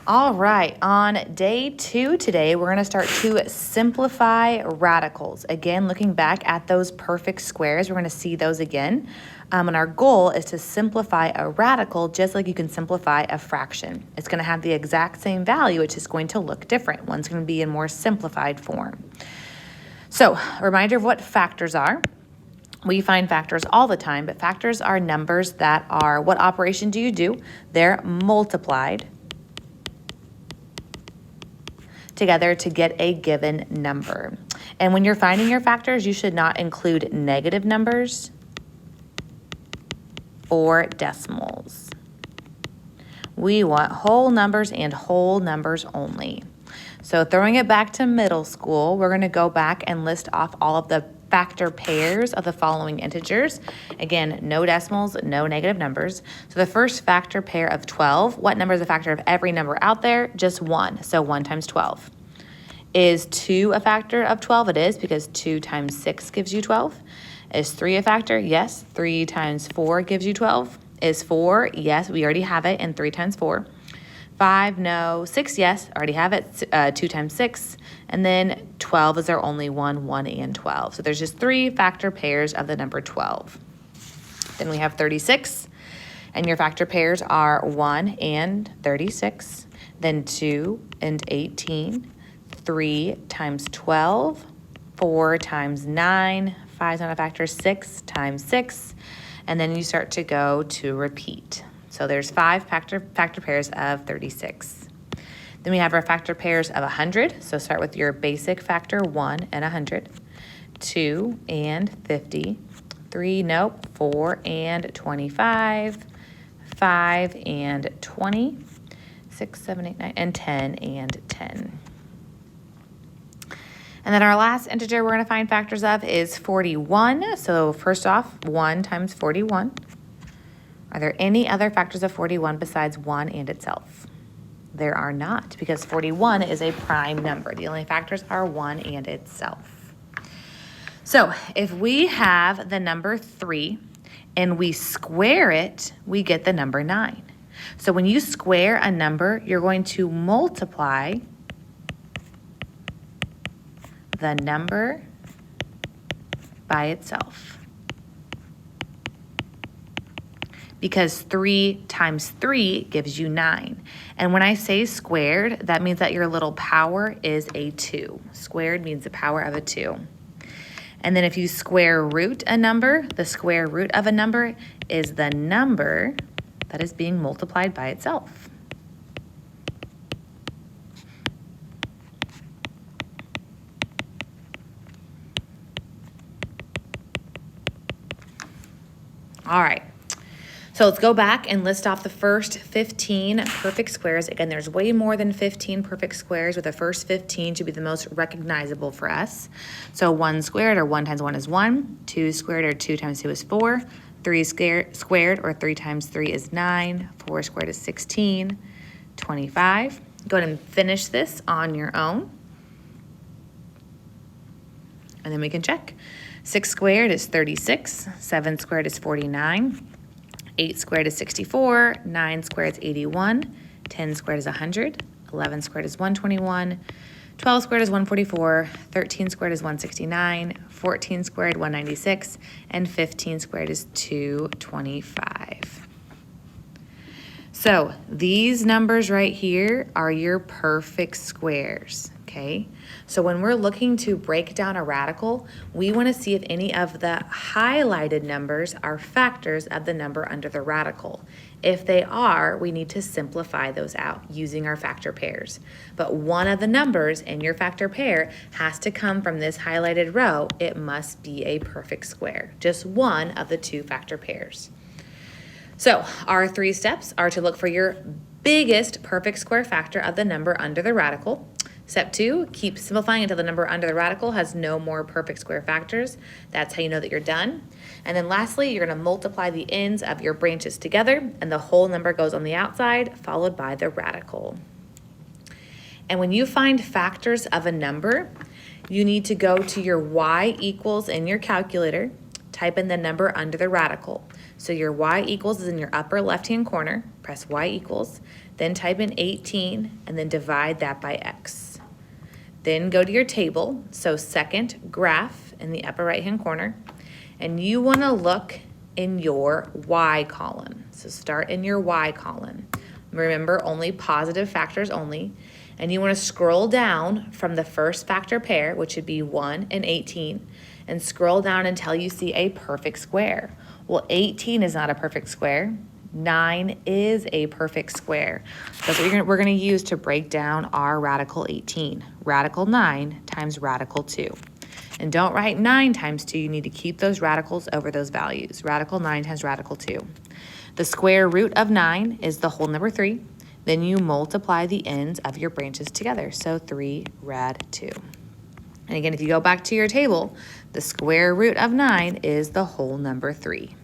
All right, on day 2 today, we're going to start to simplify radicals. Again, looking back at those perfect squares, we're going to see those again. And our goal is to simplify a radical just like you can simplify a fraction. It's going to have the exact same value, it's just going to look different. One's going to be in more simplified form. So, a reminder of what factors are. We find factors all the time, but factors are numbers that are, what operation do you do? They're multiplied together to get a given number. And when you're finding your factors, you should not include negative numbers or decimals. We want whole numbers and whole numbers only. So throwing it back to middle school, we're going to go back and list off all of the factor pairs of the following integers. Again, no decimals, no negative numbers. So the first factor pair of 12, what number is a factor of every number out there? Just 1, so 1 times 12. Is 2 a factor of 12? It is, because 2 times 6 gives you 12. Is 3 a factor? Yes. 3 times 4 gives you 12. Is 4? Yes, we already have it in 3 times 4. 5, no. 6, yes, already have it, 2 times 6. And then 12 is our only one, 1 and 12. So there's just 3 factor pairs of the number 12. Then we have 36, and your factor pairs are 1 and 36, then 2 and 18, 3 times 12, 4 times 9, 5 is not a factor, 6 times 6, and then you start to go to repeat. So there's 5 factor pairs of 36. Then we have our factor pairs of 100. So start with your basic factor 1 and 100, 2 and 50, 3, nope, 4 and 25, 5 and 20, 6, 7, 8, 9, and 10 and 10. And then our last integer we're going to find factors of is 41. So first off, 1 times 41. Are there any other factors of 41 besides 1 and itself? There are not, because 41 is a prime number. The only factors are 1 and itself. So if we have the number 3 and we square it, we get the number 9. So when you square a number, you're going to multiply the number by itself. Because 3 times 3 gives you 9. And when I say squared, that means that your little power is a 2. Squared means the power of a 2. And then if you square root a number, the square root of a number is the number that is being multiplied by itself. All right. So let's go back and list off the first 15 perfect squares. Again, there's way more than 15 perfect squares, but the first 15 should be the most recognizable for us. So 1 squared, or 1 times 1 is 1. 2 squared, or 2 times 2 is 4. 3 squared, or 3 times 3 is 9. 4 squared is 16. 25. Go ahead and finish this on your own. And then we can check. 6 squared is 36. 7 squared is 49. 8 squared is 64, 9 squared is 81, 10 squared is 100, 11 squared is 121, 12 squared is 144, 13 squared is 169, 14 squared 196, and 15 squared is 225. So these numbers right here are your perfect squares, okay? So when we're looking to break down a radical, we want to see if any of the highlighted numbers are factors of the number under the radical. If they are, we need to simplify those out using our factor pairs. But one of the numbers in your factor pair has to come from this highlighted row. It must be a perfect square, just one of the 2 factor pairs. So our 3 steps are to look for your biggest perfect square factor of the number under the radical. Step 2, keep simplifying until the number under the radical has no more perfect square factors. That's how you know that you're done. And then lastly, you're going to multiply the ends of your branches together, and the whole number goes on the outside, followed by the radical. And when you find factors of a number, you need to go to your y equals in your calculator, type in the number under the radical. So your y equals is in your upper left-hand corner. Press y equals, then type in 18 and then divide that by x. Then go to your table, so second graph in the upper right-hand corner, and you want to look in your y column. So start in your y column. Remember, only positive factors only. And you want to scroll down from the first factor pair, which would be 1 and 18, and scroll down until you see a perfect square. Well, 18 is not a perfect square. 9 is a perfect square. That's what we're going to use to break down our radical 18. Radical 9 times radical 2. And don't write 9 times 2. You need to keep those radicals over those values. Radical 9 times radical 2. The square root of 9 is the whole number 3. Then you multiply the ends of your branches together. So 3 rad 2. And again, if you go back to your table, the square root of 9 is the whole number 3.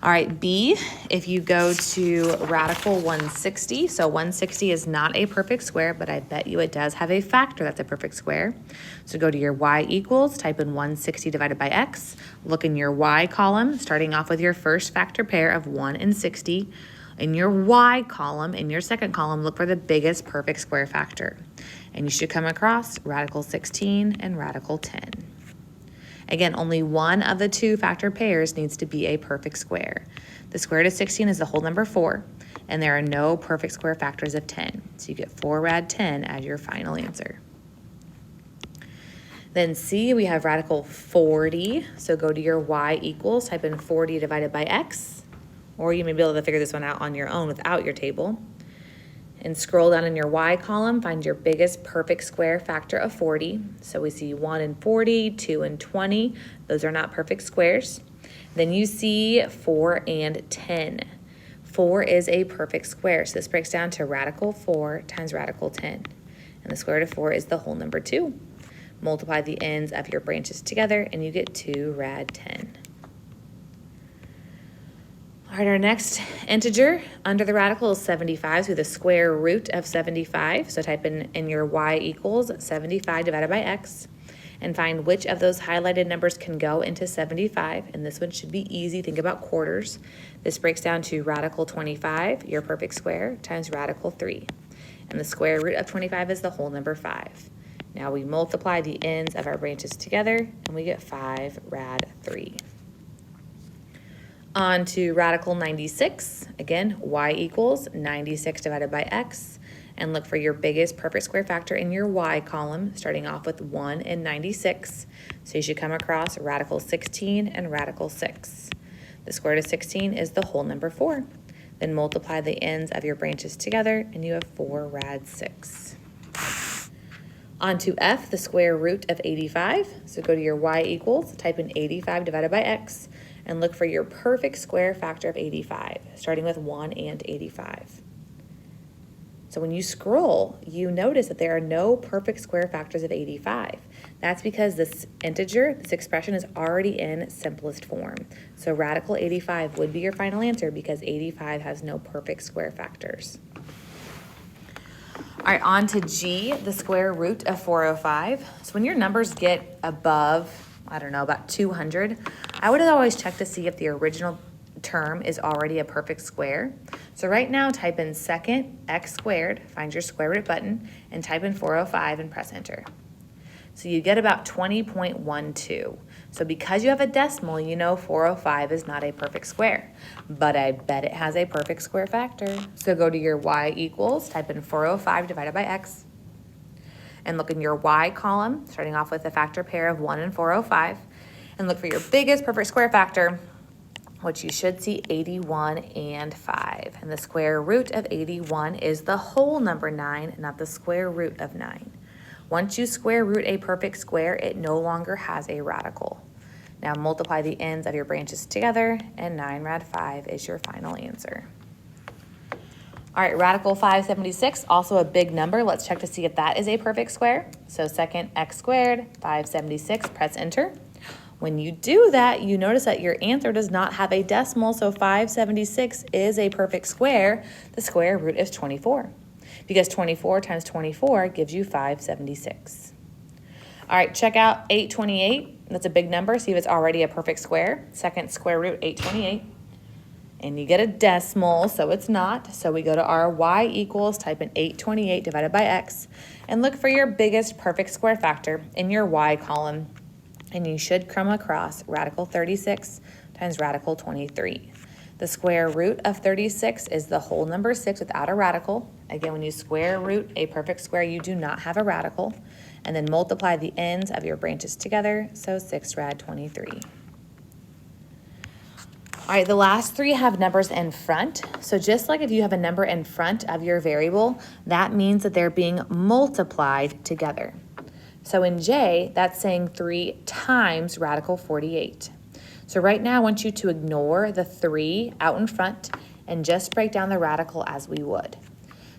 All right, B, if you go to radical 160, so 160 is not a perfect square, but I bet you it does have a factor that's a perfect square. So go to your y equals, type in 160 divided by x, look in your y column, starting off with your first factor pair of 1 and 60. In your y column, in your second column, look for the biggest perfect square factor. And you should come across radical 16 and radical 10. Again, only one of the two factor pairs needs to be a perfect square. The square root of 16 is the whole number 4, and there are no perfect square factors of 10. So you get 4 rad 10 as your final answer. Then C, we have radical 40. So go to your y equals, type in 40 divided by x, or you may be able to figure this one out on your own without your table. And scroll down in your y column, find your biggest perfect square factor of 40. So we see 1 and 40, 2 and 20. Those are not perfect squares. Then you see 4 and 10. 4 is a perfect square. So this breaks down to radical 4 times radical 10. And the square root of 4 is the whole number 2. Multiply the ends of your branches together and you get 2 rad 10. All right, our next integer under the radical is 75, so the square root of 75. So type in your y equals 75 divided by x and find which of those highlighted numbers can go into 75. And this one should be easy. Think about quarters. This breaks down to radical 25, your perfect square, times radical 3. And the square root of 25 is the whole number 5. Now we multiply the ends of our branches together and we get 5 rad 3. On to radical 96. Again, y equals 96 divided by x. And look for your biggest perfect square factor in your y column, starting off with 1 and 96. So you should come across radical 16 and radical 6. The square root of 16 is the whole number 4. Then multiply the ends of your branches together, and you have 4 rad 6. On to F, the square root of 85. So go to your y equals, type in 85 divided by x, and look for your perfect square factor of 85, starting with 1 and 85. So when you scroll, you notice that there are no perfect square factors of 85. That's because this integer, this expression, is already in simplest form. So radical 85 would be your final answer because 85 has no perfect square factors. All right, on to G, the square root of 405. So when your numbers get above, I don't know, about 200, I would always check to see if the original term is already a perfect square. So right now, type in second x squared, find your square root button, and type in 405 and press enter. So you get about 20.12. So because you have a decimal, you know 405 is not a perfect square, but I bet it has a perfect square factor. So go to your y equals, type in 405 divided by x, and look in your y column, starting off with a factor pair of 1 and 405, and look for your biggest perfect square factor, which you should see 81 and 5. And the square root of 81 is the whole number 9, not the square root of 9. Once you square root a perfect square, it no longer has a radical. Now multiply the ends of your branches together, and 9 rad 5 is your final answer. All right, radical 576, also a big number. Let's check to see if that is a perfect square. So second x squared, 576, press enter. When you do that, you notice that your answer does not have a decimal, so 576 is a perfect square. The square root is 24, because 24 times 24 gives you 576. All right, check out 828. That's a big number. See if it's already a perfect square. Second square root, 828. And you get a decimal, so it's not. So we go to our y equals, type in 828 divided by x, and look for your biggest perfect square factor in your y column. And you should come across radical 36 times radical 23. The square root of 36 is the whole number 6 without a radical. Again, when you square root a perfect square, you do not have a radical. And then multiply the ends of your branches together, so 6 rad 23. All right, the last three have numbers in front. So just like if you have a number in front of your variable, that means that they're being multiplied together. So in J, that's saying 3 times radical 48. So right now I want you to ignore the 3 out in front and just break down the radical as we would.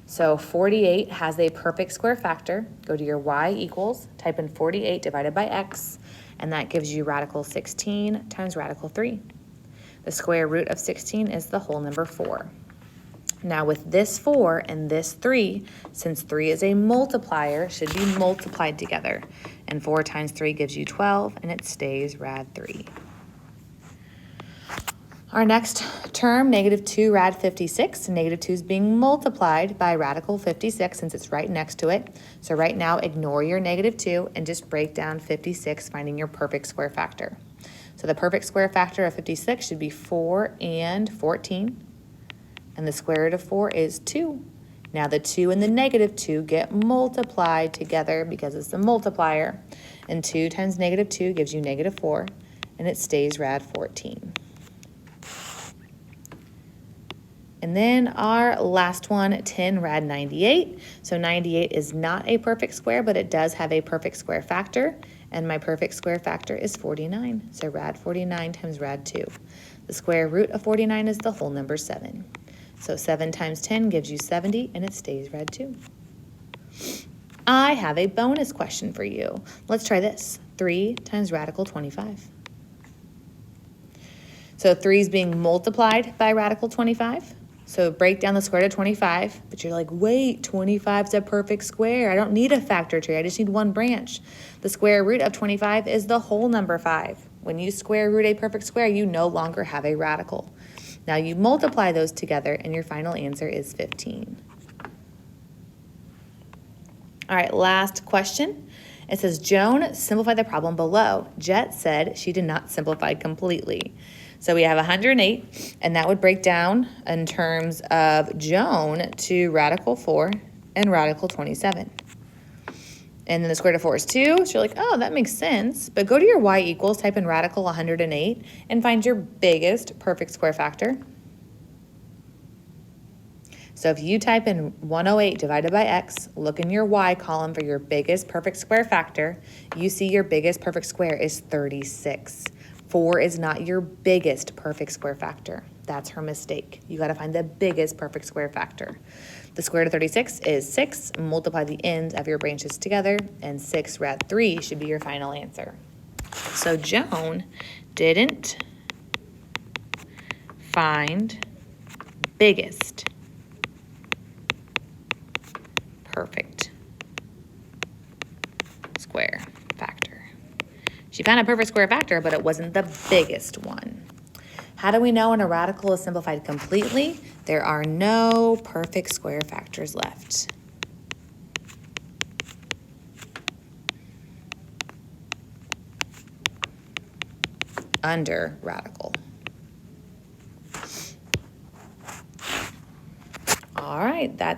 So 48 has a perfect square factor. Go to your y equals, type in 48 divided by x, and that gives you radical 16 times radical 3. The square root of 16 is the whole number 4. Now with this 4 and this 3, since 3 is a multiplier, should be multiplied together. And 4 times 3 gives you 12, and it stays rad 3. Our next term, negative 2 rad 56. Negative 2 is being multiplied by radical 56 since it's right next to it. So right now, ignore your negative 2 and just break down 56, finding your perfect square factor. So the perfect square factor of 56 should be 4 and 14. And the square root of 4 is 2. Now the 2 and the negative 2 get multiplied together because it's a multiplier. And 2 times negative 2 gives you negative 4, and it stays rad 14. And then our last one, 10 rad 98. So 98 is not a perfect square, but it does have a perfect square factor. And my perfect square factor is 49. So rad 49 times rad 2. The square root of 49 is the whole number 7. So 7 times 10 gives you 70, and it stays rad 2. I have a bonus question for you. Let's try this. 3 times radical 25. So 3 is being multiplied by radical 25. So break down the square root of 25, but you're like, wait, 25 is a perfect square. I don't need a factor tree. I just need one branch. The square root of 25 is the whole number 5. When you square root a perfect square, you no longer have a radical. Now you multiply those together, and your final answer is 15. All right, last question. It says, Joan simplified the problem below. Jet said she did not simplify completely. So we have 108, and that would break down in terms of Joan to radical 4 and radical 27. And then the square root of 4 is 2, so you're like, oh, that makes sense. But go to your y equals, type in radical 108, and find your biggest perfect square factor. So if you type in 108 divided by x, look in your y column for your biggest perfect square factor, you see your biggest perfect square is 36. 4 is not your biggest perfect square factor. That's her mistake. You got to find the biggest perfect square factor. The square root of 36 is 6. Multiply the ends of your branches together, and 6 rad 3 should be your final answer. So Joan didn't find biggest perfect square factor. She found a perfect square factor, but it wasn't the biggest one. How do we know when a radical is simplified completely? There are no perfect square factors left. Under radical. All right, that's